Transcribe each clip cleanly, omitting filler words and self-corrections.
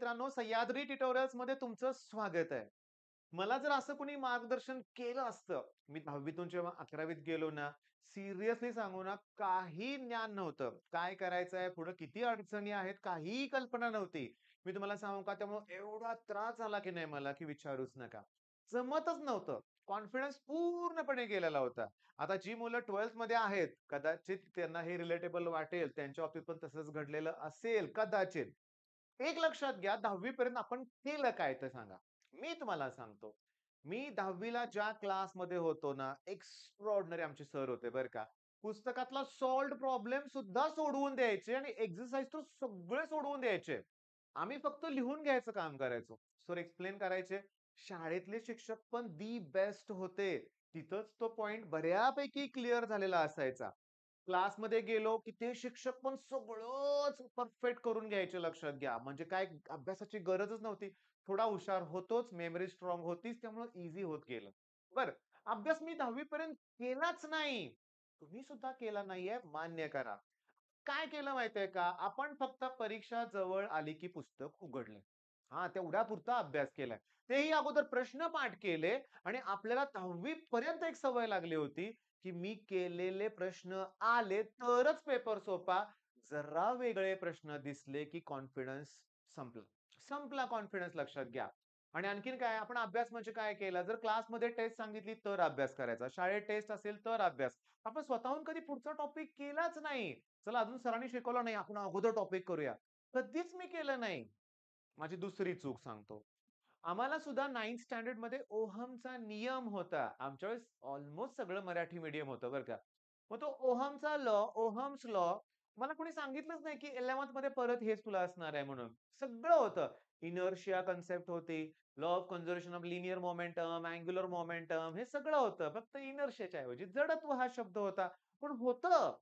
मित्रांनो, सह्याद्री ट्युटोरियल्स मध्ये तुमचं स्वागत आहे. मला जर असं कोणी मार्गदर्शन केलं असतं, मी 10वीतून जेव्हा 11वीत गेलो ना, सिरियसली सांगू ना, काही ज्ञान नव्हतं. काय करायचंय, पुढे किती अडचणी आहेत, काहीही कल्पना नव्हती. मी तुम्हाला सांगू का, त्यामुळे एवढा त्रास झाला की नाही मला, की विचारूच नका. जमतच नव्हतं. कॉन्फिडन्स पूर्णपणे गेलेला होता. आता जी मुलं 12th मध्ये आहेत, कदाचित त्यांना हे रिलेटेबल वाटेल. त्यांच्या बाबतीत पण तसंच घडलेलं असेल कदाचित. एक लक्षात घ्या 10वी पर्यंत आपण केलं काय ते सांगा. मी तुम्हाला सांगतो. मी 10वी ला ज्या क्लासमध्ये होतो ना, एक्स्ट्राऑर्डिनरी आमचे सर होते बरं का. पुस्तकातला सॉल्व्हड प्रॉब्लेम सुद्धा सोडवून द्यायचे आणि एक्सरसाइज तर सगळे सोडवून द्यायचे. आम्ही फक्त लिहून घ्यायचं काम करायचो. सर एक्सप्लेन करायचे. शाळेतले शिक्षक पण दी बेस्ट होते. तिथंच तो पॉइंट बऱ्यापैकी क्लिअर झालेला असायचा. क्लासमध्ये गेलो, की ते शिक्षक पण सगळंच परफेक्ट करून घ्यायचे लक्षात घ्या. म्हणजे काय अभ्यासाची गरजच नव्हती. थोडा हुशार होतोच, मेमरी स्ट्रॉंग होतीच, त्यामुळे ईझी होत गेलं. बरं, अभ्यास मी 10वी पर्यंत केलाच नाही. तुम्ही सुद्धा केला नाहीये, मान्य करा. काय केलं माहितीये का? आपण फक्त परीक्षा जवळ आली की पुस्तक उघडलं. हां, तेवढ्यापुरता अभ्यास केलाय. तेही अगोदर प्रश्न पाठ केले आणि आपल्याला 10वी पर्यंत एक सवय लागली होती, की मी केलेले प्रश्न आले तरच पेपर सोपा. जरा वेगळे प्रश्न दिसले की कॉन्फिडन्स संपला. संपला कॉन्फिडन्स लक्षात घ्या. आणि आणखीन काय आपण अभ्यास म्हणजे काय केला? जर क्लासमध्ये टेस्ट सांगितली तर अभ्यास करायचा. शाळेत टेस्ट असेल तर अभ्यास. आपण स्वतःहून कधी पुढचा टॉपिक केलाच नाही. चला अजून सरांनी शिकवलं नाही, आपण अगोदर टॉपिक करूया. कधीच मी केलं नाही. माझी दुसरी चूक सांगतो. आम्हाला सुद्धा 9th स्टँडर्डमध्ये ओहमचा नियम होता. आमच्या वेळेस ऑलमोस्ट सगळं मराठी मीडियम होतं बरं का. मग तो ओहमचा लॉ, ओहम्स लॉ मला कोणी सांगितलंच नाही, की 11th मध्ये परत हेच तुला असणार आहे म्हणून. सगळं होतं. इनर्शिया कन्सेप्ट होती. Law of conservation of linear momentum, angular momentum हे सगळं होतं. फक्त इनर्शियाच्या ऐवजी जडत्व हा शब्द होता. पण होतं.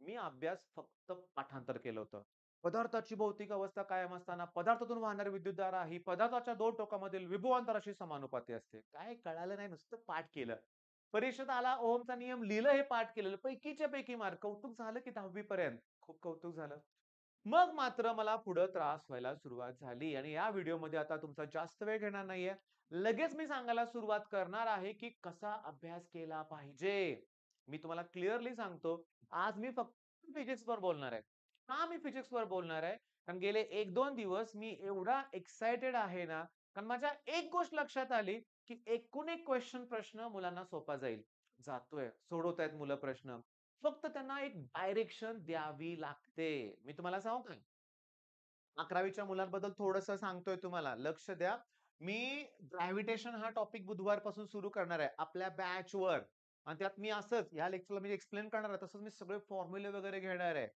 मी अभ्यास फक्त पाठांतर केलं होतं. पदार्थाची भौतिक अवस्था कायम असताना पदार्थातून वाहणारी विद्युतधारा ही पदार्थाच्या 2 टोकामधील विभवांतराशी समानुपाती असते. काय कळालं नाही, नुसतं पाठ केलं. परीक्षेत आला ओहमचा नियम लिहिलं, हे पाठ केलेलं. पैकीच्या पैकी मार्क. कौतुक झालं की 10वी पर्यंत. खूप कौतुक झालं. मग मात्र मला पुढे त्रास व्हायला सुरुवात झाली आणि या व्हिडिओमध्ये आता तुमचा जास्त वेळ घेणार नाहीये. लगेच मी सांगायला सुरुवात करणार आहे, की कसा अभ्यास केला पाहिजे. मी तुम्हाला क्लिअरली सांगतो, आज मी फक्त फिजिक्सवर बोलणार आहे. का मी फिजिक्सवर बोलणार आहे? कारण गेले 1-2 दिवस मी एवढा एक्साइटेड आहे ना, कारण माझ्या एक गोष्ट लक्षात आली, की एकूण एक प्रश्न मुलांना सोपा जाईल. जातोय, सोडवतायत मुलं प्रश्न. फक्त त्यांना एक डायरेक्शन द्यावी लागते. मी तुम्हाला सांगू का? 11वीच्या मुलांबद्दल थोडंसं सांगतोय तुम्हाला. लक्ष द्या. मी ग्रॅव्हिटेशन हा टॉपिक बुधवारपासून सुरू करणार आहे आपल्या बॅचवर आणि त्यात मी असंच ह्या लेक्चरला मी एक्सप्लेन करणार आहे. तसंच मी सगळे फॉर्म्युले वगैरे घेणार आहे.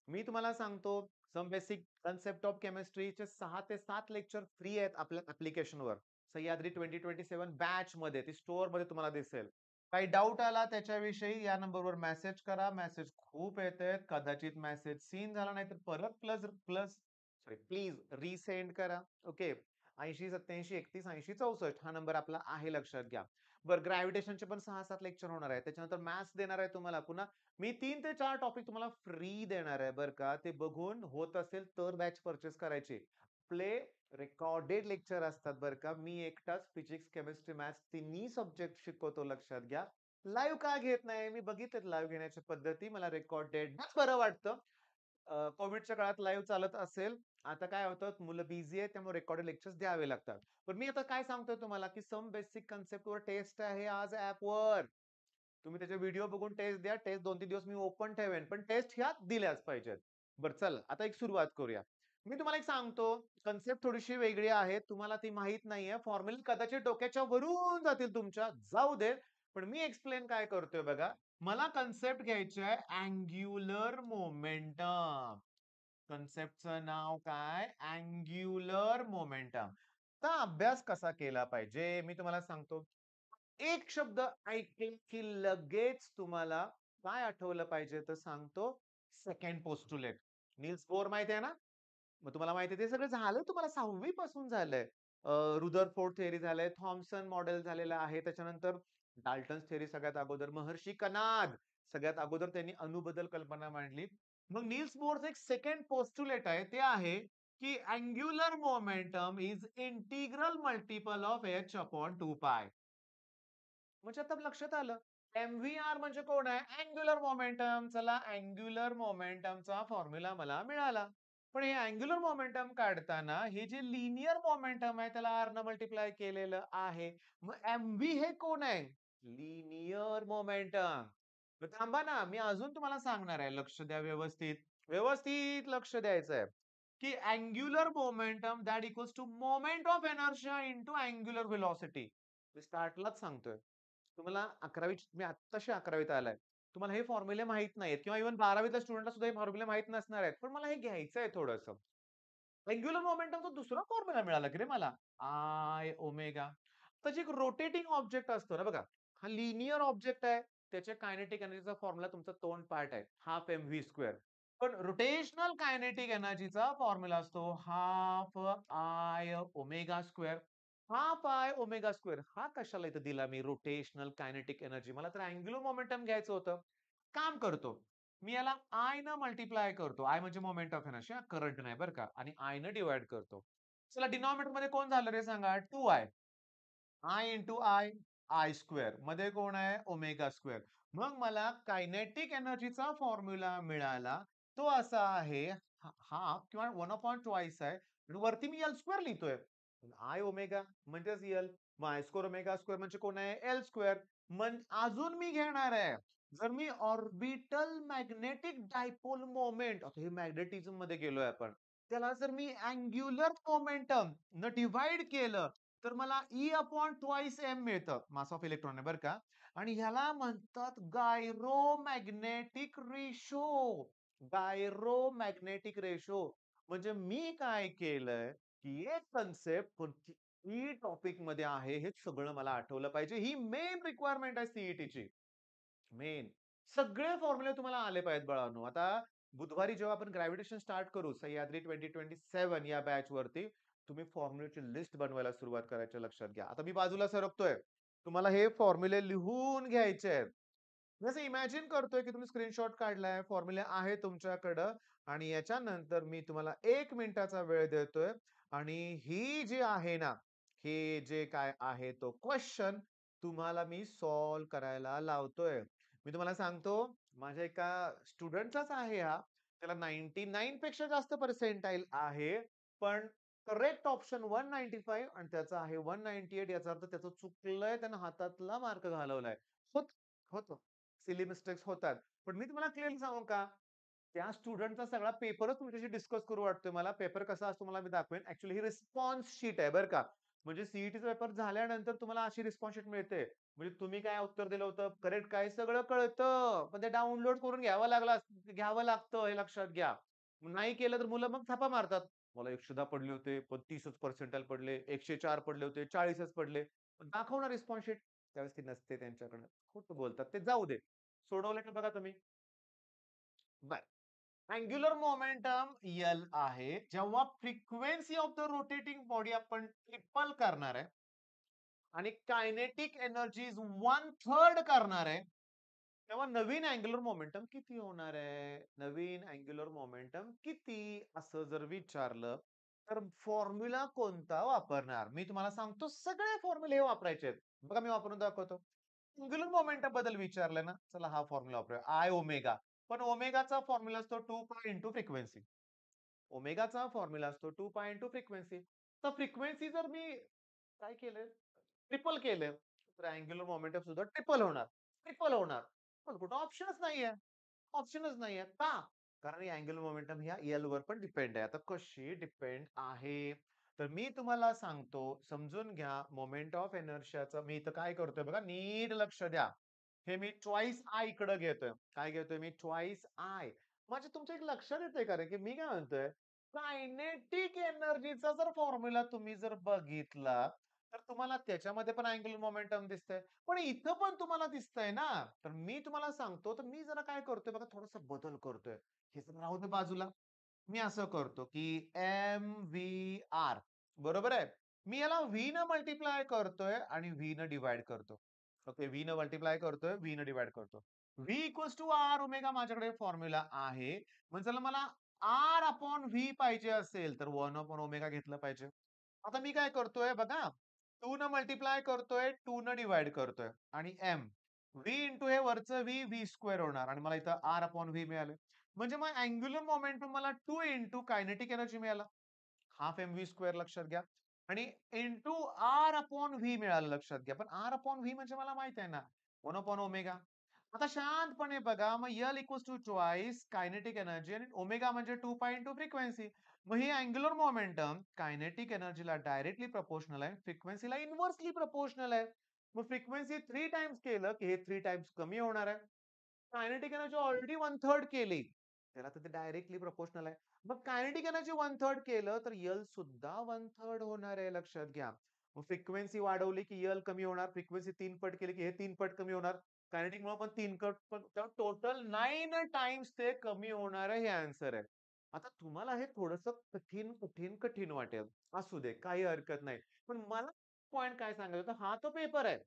मी तुम्हाला सांगतो सम बेसिक कन्सेप्ट ऑफ केमिस्ट्रीचे 6 ते 7 लेक्चर फ्री आहेत आपल्या ॲप्लिकेशनवर. सह्याद्री 2027 बॅचमध्ये ती स्टोअरमध्ये तुम्हाला दिसेल. काही डाउट आला त्याच्याविषयी या नंबरवर मेसेज करा. मेसेज खूप येतायत. कदाचित मेसेज सीन झाला नाही तर परत plus plus sorry please resend करा. ओके. 80 87 31 80 64 हा नंबर आपला आहे लक्षात घ्या. बरं ग्रॅव्हिटेशनचे पण 6-7 लेक्चर होणार आहे. त्याच्यानंतर मॅथ्स देणार आहे तुम्हाला. पुन्हा मी 3 ते 4 टॉपिक तुम्हाला फ्री देणार आहे बरं का. ते बघून होत असेल तर बॅच पर्चेस करायची. आपले रेकॉर्डेड लेक्चर असतात बरं का. मी एकटाच फिजिक्स, केमिस्ट्री, मॅथ्स तिन्ही सब्जेक्ट शिकवतो लक्षात घ्या. लाईव्ह का घेत नाही? मी बघितलेत लाईव्ह घेण्याच्या पद्धती. मला रेकॉर्डेडच बरं वाटतं. कोव्हिडच्या काळात लाईव्ह चालत असेल. आता काय होतं मुलं बिझी आहेत त्यामुळे रेकॉर्डेड लेक्चर्स द्यावे लागतात. पण मी आता काय सांगतोय तुम्हाला, की सम बेसिक कन्सेप्टवर टेस्ट आहे आज ॲपवर. तुम्ही त्याचे व्हिडिओ बघून टेस्ट द्या. टेस्ट 2-3 दिवस मी ओपन ठेवेन. पण टेस्ट ह्या दिल्याच पाहिजेत. बरं चला आता एक सुरुवात करूया. मी तुम्हाला एक सांगतो, कन्सेप्ट थोडीशी वेगळी आहे. तुम्हाला ती माहीत नाहीये. फॉर्म्युला कदाचित डोक्याच्या वरून जातील तुमच्या. जाऊ देत. पण मी एक्सप्लेन काय करतोय बघा. मला कन्सेप्ट घ्यायची आहे अँग्युलर मोमेंटम. कन्सेप्टचं नाव काय? Angular momentum. आता अभ्यास कसा केला पाहिजे? मी तुम्हाला सांगतो. एक शब्द ऐकले की लगेच तुम्हाला काय आठवलं पाहिजे तर सांगतो सेकंड पोस्टुलेट. नील्स बोर माहिती आहे ना? मग तुम्हाला माहिती आहे ते सगळं झालं तुम्हाला 6वी पासून झालंय. रुदरफोर्ड थिअरी झालंय, थॉम्सन मॉडेल झालेलं आहे. त्याच्यानंतर डाल्टन्स थिअरी सगळ्यात अगोदर, महर्षी कनाद सगळ्यात अगोदर त्यांनी अणुबद्दल कल्पना मांडली. मग नील्स बोरचं एक सेकंड पोस्टुलेट आहे ते आहे की angular momentum is integral multiple of h upon 2 पाय. म्हणजे आता लक्षात आलं. एमव्हीआर म्हणजे कोण आहे? Angular momentum. चला अँग्युलर मोमेंटमचा फॉर्म्युला मला मिळाला. पण हे अँग्युलर मोमेंटम काढताना हे जे लिनियर मोमेंटम आहे त्याला आर न मल्टिप्लाय केलेलं आहे. मग एमव्ही हे कोण आहे? Linear momentum. थांबा ना, मी अजून तुम्हाला सांगणार आहे. लक्ष द्या व्यवस्थित. व्यवस्थित लक्ष द्यायचंय. की angular momentum that equals to moment of inertia into angular velocity. मी स्टार्टलाच सांगतोय. तुम्हाला 11वी मी आत्ताशी 11वीत आलाय. तुम्हाला हे फॉर्म्युले माहीत नाहीयेत किंवा इव्हन 12वीतल्या स्टुडंटला सुद्धा हे फॉर्म्युले माहीत नसणार आहेत. पण मला हे घ्यायचंय थोडंसं. अँग्युलर मोमेंटमचा दुसरा फॉर्म्युला मिळाला की रे मला. I omega. तर जे एक रोटेटिंग ऑब्जेक्ट असतो ना बघा, हा लिनियर ऑब्जेक्ट आहे. त्याच्या कायनेटिक एनर्जीचा फॉर्म्युला तुमचा तोंड पार्ट आहे. Half MV square. पण रोटेशनल कायनेटिक एनर्जीचा फॉर्म्युला असतो half i omega square. Half i omega square हा कशाला इथं दिला मी रोटेशनल कायनेटिक एनर्जी? मला तर अँग्युलर मोमेंटम घ्यायचं होतं. काम करतो. मी याला आय न मल्टिप्लाय करतो. आय म्हणजे मोमेंट ऑफ इनर्शिया, करंट नाही बरं का. आणि आय न डिव्हाइड करतो. चला डिनॉमिनेटर मध्ये कोण झालं रे सांगा? 2i. I into I, I square. मध्ये कोण आहे? Omega square. मग मला कायनेटिक एनर्जीचा फॉर्म्युला मिळाला. तो असा आहे हाल्फ किंवा 1/2 आहे. आणि वरती मी एल स्क्वेअर लिहितोय. आय ओमेगा म्हणजेच एल. मग आय स्क्वेअर ओमेगा स्क्वेअर म्हणजे कोण आहे? L square. मग अजून मी घेणार आहे. जर मी ऑर्बिटल मॅग्नेटिक डायपोल मोमेंट, आता हे मॅग्नेटिझम मध्ये गेलोय आपण. त्याला जर मी अँग्युलर मोमेंटम न डिव्हाइड केलं, तर मला ई अपॉन ट्वाइस एम मिळतं. मास ऑफ इलेक्ट्रॉन आहे बरं का. आणि ह्याला म्हणतात गायरोमॅग्नेटिक रेशो. गायरोमॅग्नेटिक रेशो. म्हणजे मी काय केलंय, की एक कन्सेप्ट ही टॉपिक मध्ये आहे, हे सगळं मला आठवलं पाहिजे. ही मेन रिक्वायरमेंट आहे सीईटीची. मेन. सगळे फॉर्म्युले तुम्हाला आले पाहिजेत बाळांनो. आता बुधवारी जेव्हा आपण ग्रॅव्हिटेशन स्टार्ट करू, सह्याद्री 2027 या बॅच वरती, तुम्ही फॉर्म्युलेची लिस्ट बनवायला सुरुवात करायची लक्षात घ्या. आता मी बाजूला सरकतोय. तुम्हाला हे फॉर्म्युले लिहून घ्यायचे आहेत. मी असं इमॅजिन करतोय, की तुम्ही स्क्रीनशॉट काढलाय, फॉर्म्युले आहे तुमच्याकडं आणि याच्यानंतर मी तुम्हाला 1 मिनिटाचा वेळ देतोय आणि ही जी आहे ना, हे जे काय आहे तो क्वेशन तुम्हाला मी सॉल्व्ह करायला लावतोय. मी तुम्हाला सांगतो, माझ्या एका स्टुडंटचाच आहे हा. त्याला 99 पेक्षा जास्त पर्सेंटाइल आहे. पण करेक्ट ऑप्शन 195 आणि त्याचा आहे 198 याचा अर्थ त्याचं चुकलंय. त्यानं हातातला मार्क घालवलाय. होतं. सिली मिस्टेक्स होतात. पण मी तुम्हाला क्लिअरली सांगू का? त्या स्टुडंटचा सगळा पेपरच तुमच्याशी डिस्कस करू वाटतोय मला. पेपर कसा असतो मला मी दाखवेन. ॲक्चुअली ही रिस्पॉन्स शीट आहे बरं का. म्हणजे सीईटीचा पेपर झाल्यानंतर तुम्हाला अशी रिस्पॉन्स शीट मिळते. म्हणजे तुम्ही काय उत्तर दिलं होतं, करेक्ट काय सगळं कळतं. पण ते डाउनलोड करून घ्यावं लागतं हे लक्षात घ्या. नाही केलं तर मुलं मग थापा मारतात. मला 110 पडले होते, पण 30च पर्सेंटाइल पडले, 104 पडले होते, 40च पडले. पण दाखव ना रिस्पॉन्स शीट. त्यावेळेस ती नसते त्यांच्याकडे. खोटं बोलतात. ते जाऊ दे. सोडवलं का बघा तुम्ही? बरं. अँग्युलर मोमेंटम एल आहे. जेव्हा frequency of the rotating body आपण ट्रिपल करणार आहे आणि कायनेटिक एनर्जी इज 1/3 करणार आहे, तेव्हा नवीन अँग्युलर मोमेंटम किती होणार आहे? नवीन अँग्युलर मोमेंटम किती? असं जर विचारलं, तर फॉर्म्युला कोणता वापरणार? मी तुम्हाला सांगतो सगळे फॉर्म्युले हे वापरायचे आहेत. बघा मी वापरून दाखवतो. अँग्युलर मोमेंटम बद्दल विचारलं ना, चला हा फॉर्म्युला वापरूया. I omega. पण ओमेगाचा फॉर्म्युला असतो 2 पाय इंटू फ्रिक्वेन्सी. ओमेगाचा फॉर्म्युला असतो 2 पाय इंटू फ्रिक्वेन्सी. तर फ्रिक्वेन्सी जर मी काय केलंय, ट्रिपल केलंय, तर अँग्युलर मोमेंटम सुद्धा ट्रिपल होणार. ट्रिपल होणार. पण कुठं ऑप्शनच नाहीये. ऑप्शनच नाहीये. का? कारण अँग्युलर मोमेंटम ह्या एल वर पण डिपेंड आहे. आता कशी डिपेंड आहे? तर मी तुम्हाला सांगतो, समजून घ्या. मोमेंट ऑफ इनर्शियाचं मी इथं काय करतोय बघा, नीट लक्ष द्या. हे मी ट्वाइस आय इकडं घेतोय. काय घेतोय मी? Twice I. म्हणजे तुमच्या एक लक्षात येतंय का रे, की मी काय म्हणतोय? कायनेटिक एनर्जीचा जर फॉर्म्युला तुम्ही जर बघितला, तर तुम्हाला त्याच्यामध्ये पण अँग्युलर मोमेंटम दिसतंय. पण इथं पण तुम्हाला दिसतंय ना. तर मी तुम्हाला सांगतो, तर मी जरा काय करतोय बघा, थोडासा बदल करतोय. हे तर राहू दे बाजूला. मी असं करतो, की एम-व्ही-आर बरोबर आहे. मी याला व्ही न मल्टिप्लाय करतोय आणि व्ही न डिव्हाईड करतो. ओके, व्ही न मल्टिप्लाय करतोय, व्ही न डिव्हाईड करतो. V equals to R omega माझ्याकडे फॉर्म्युला आहे. म्हणजे चला मला आर अपॉन व्ही पाहिजे असेल तर 1 अपॉन ओमेगा घेतलं पाहिजे. आता मी काय करतोय बघा, 2 न मल्टिप्लाय करतोय, 2 न डिव्हाइड करतोय आणि एम व्ही इंटू हे वरचं व्ही, व्ही स्क्वेअर होणार आणि मला इथं आर अपॉन व्ही मिळालं. म्हणजे मग अँग्युलर मोमेंटम मला 2 इंटू कायनेटिक एनर्जी मिळाला. हाफ एम व्ही स्क्वेअर लक्षात घ्या आणि इंटू आर अपॉन व्ही मिळालं लक्षात घ्या. पण आर अपॉन व्ही म्हणजे मला माहित आहे ना 1 अपॉन ओमेगा. आता शांतपणे बघा मग L equals to twice kinetic energy आणि ओमेगा म्हणजे 2 पाय इंटू फ्रिक्वेन्सी. मग ही अँग्युलर मोमेंटम कायनेटिक एनर्जीला डायरेक्टली प्रपोर्शनल आहे, फ्रिक्वेन्सीला इन्व्हर्सली प्रपोर्शनल आहे. मग फ्रिक्वेन्सी 3 टाइम्स केलं की हे 3 टाइम्स कमी होणार आहे. कायनेटिक एनर्जी ऑलरेडी 1/3 केली. त्याला तर ते डायरेक्टली प्रपोर्शनल आहे. मग कायनेटिक एनर्जी 1/3 केलं तर एल सुद्धा 1/3 होणार आहे लक्षात घ्या. मग फ्रिक्वेन्सी वाढवली की एल कमी होणार. फ्रिक्वेन्सी 3 पट केली की हे 3 पट कमी होणार. कायनेटिक मुळे पण 3 पट पण टोटल 9 टाइम्स ते कमी होणार आहे हे आन्सर आहे. आता तुम्हाला हे थोडंसं कठीण वाटेल. असू दे, काही हरकत नाही. पण मला पॉइंट काय सांगायचं होतं, हा तो पेपर आहे.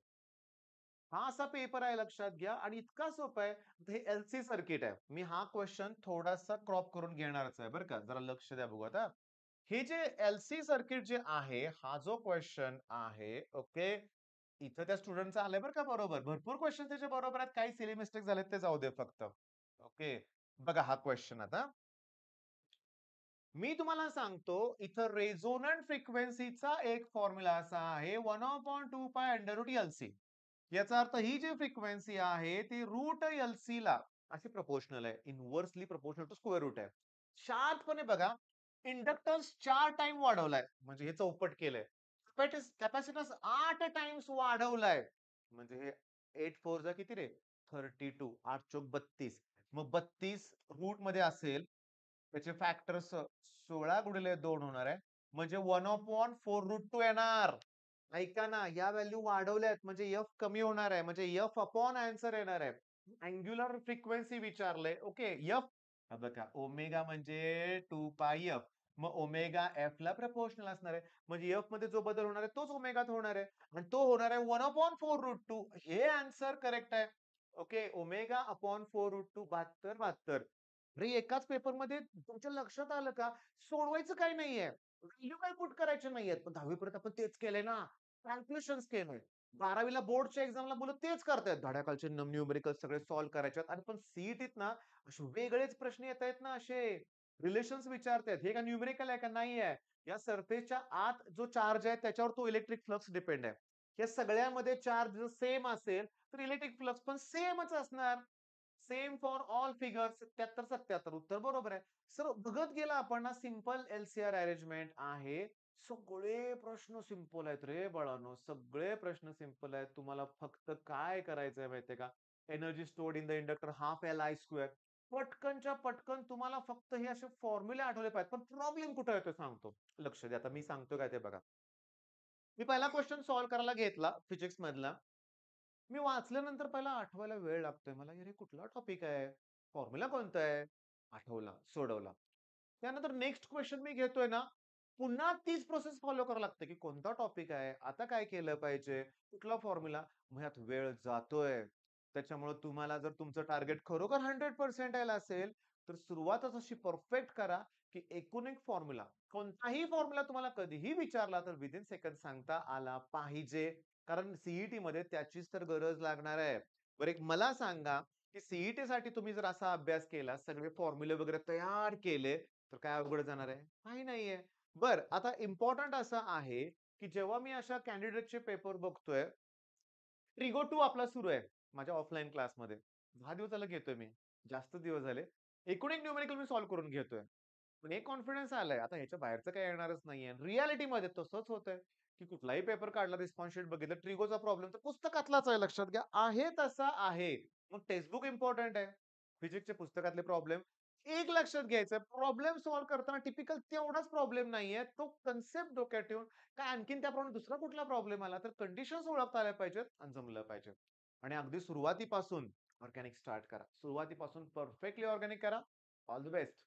हा असा पेपर आहे लक्षात घ्या आणि इतका सोपा आहे. हे एलसी सर्किट आहे. मी हा क्वेश्चन थोडासा क्रॉप करून घेणारच आहे बरं का. जरा लक्ष द्या बघू आता. हे जे एलसी सर्किट जे आहे, हा जो क्वेश्चन आहे, ओके. इथं त्या स्टुडंटचं आलंय बरं का बरोबर. भरपूर क्वेश्चन त्याचे बरोबर आहेत. काही सिली मिस्टेक झालेत ते जाऊ दे फक्त. ओके. बघा हा क्वेश्चन आता. मी तुम्हाला सांगतो, इथं रेझोनंट फ्रिक्वेन्सीचा एक फॉर्म्युला असा आहे 1/2 पाय अंडर रूट एलसी. याचा अर्थ ही जी फ्रिक्वेन्सी आहे ती रूट एलसी ला अशी प्रपोर्शनल आहे. Inversely proportional to square root आहे. शार्पपणे बघा, इंडक्टन्स 4 टाइम वाढवलाय म्हणजे हे चौपट केलंय. कॅपॅसिटन्स 8 टाइम्स वाढवलाय. म्हणजे हे 8 4 जा किती रे? 32. 8 चोक 32. मग 32 रूट मध्ये असेल त्याचे फॅक्टर्स 16 गुणिले 2 होणार आहे. म्हणजे 1/4√2 येणार. ऐका ना, या व्हॅल्यू वाढवल्यात म्हणजे एफ कमी होणार आहे. म्हणजे एफ अपॉन आन्सर येणार आहे. अँग्युलर फ्रिक्वेन्सी विचारलंय. ओके. एफ बघा ओमेगा म्हणजे 2 पाय एफ. मग ओमेगा एफ ला प्रपोर्शनल असणार आहे. म्हणजे एफ मध्ये जो बदल होणार आहे तोच ओमेगात होणार आहे. आणि तो होणार आहे 1/4√2. हे आन्सर करेक्ट आहे. ओके. Omega upon 4√2 72 72. अरे एकाच पेपरमध्ये तुमच्या लक्षात आलं का? सोडवायचं काही नाहीये. व्हॅल्यू काय पुट करायचे नाहीयेत. पण 10वी पर्यंत आपण तेच केलंय ना. कॅल्क्युलेशन्स केलंय. 12वी बोर्डच्या एक्झामला मुलं तेच करतायत. धड्याकाळचे न्यूमेरिकल सगळे सॉल्व्ह करायचे आणि पण सीईटीत ना असे वेगळेच प्रश्न येतायत ना असे. रिलेशन्स विचारतायत. हे का न्यूमेरिकल आहे का? नाही आहे. या सरफेसच्या आत जो चार्ज आहे त्याच्यावर तो इलेक्ट्रिक फ्लक्स डिपेंड आहे. या सगळ्यामध्ये चार्ज जर सेम असेल तर इलेक्ट्रिक फ्लक्स पण सेमच असणार. सेम फॉर ऑल फिगर्स 77-77 उत्तर बरोबर आहे. सर बघत गेला आपण ना सिंपल एलसीआर अरेंजमेंट आहे. सगळे प्रश्न सिंपल आहेत रे बाळांनो. सगळे प्रश्न सिंपल आहेत. तुम्हाला फक्त काय करायचंय माहितीये का? Energy stored in the inductor half L I square. पटकनच्या पटकन तुम्हाला फक्त हे असे फॉर्म्युले आठवले पाहिजेत. पण प्रॉब्लेम कुठे आहे ते सांगतो. लक्ष द्या. आता मी सांगतो काय ते बघा. मी पहिला क्वेश्चन सॉल्व्ह करायला घेतला फिजिक्स मधला. मी वाचल्यानंतर पहिला आठवायला वेळ लागतोय मला. अरे कुठला टॉपिक आहे? फॉर्म्युला कोणता आहे? आठवला, सोडवला. त्यानंतर नेक्स्ट क्वेश्चन मी घेतोय ना, पुन्हा तीच प्रोसेस फॉलो करावी लागते, की कोणता टॉपिक आहे? आता काय केलं पाहिजे? कुठला फॉर्म्युला? मग ह्यात वेळ जातोय. त्याच्यामुळे तुम्हाला जर तुमचं टार्गेट खरोखर 100% यायला असेल, तर सुरुवातच अशी परफेक्ट करा, की एकूण एक फॉर्म्युला, कोणताही फॉर्म्युला तुम्हाला कधीही विचारला तर विथिन सेकंड सांगता आला पाहिजे. कारण सीईटी मध्ये त्याचीच तर गरज लागणार आहे. बरं एक मला सांगा, की सीईटी साठी तुम्ही जर असा अभ्यास केला, सगळे फॉर्म्युले वगैरे तयार केले, तर काय अवघड जाणार आहे? काही नाहीये. बरं, आता इम्पोर्टंट असं आहे, की जेव्हा मी अशा कॅन्डिडेटचे पेपर बघतोय, ट्रिगो 2 आपला सुरू आहे माझ्या ऑफलाईन क्लासमध्ये. 10 दिवस झाले घेतोय मी. जास्त दिवस झाले. एकूण एक न्यूमेरिकल मी सॉल्व्ह करून घेतोय. पण एक कॉन्फिडन्स आलाय. आता ह्याच्या बाहेरचं काही येणारच नाहीये. रिअॅलिटीमध्ये तसंच होतंय, की कुठलाही पेपर काढला, रिस्पॉन्स शीट बघितलं, ट्रिगोचा प्रॉब्लेम तर पुस्तकातलाच आहे लक्षात घ्या. आहे तसा आहे. मग टेक्स्टबुक इम्पोर्टंट आहे. फिजिक्सच्या पुस्तकातले प्रॉब्लेम एक लक्षात घ्यायचं प्रॉब्लेम सॉल्व्ह करताना टिपिकल तेवढाच प्रॉब्लेम नाहीये. तो कन्सेप्ट डोक्यात ठेवून काय आणखीन त्याप्रमाणे दुसरा कुठला प्रॉब्लेम आला तर कंडिशन्स ओळखता आल्या पाहिजेत आणि जमलं पाहिजे. आणि अगदी सुरुवातीपासून ऑर्गॅनिक स्टार्ट करा. सुरुवातीपासून परफेक्टली ऑर्गॅनिक करा. All the best.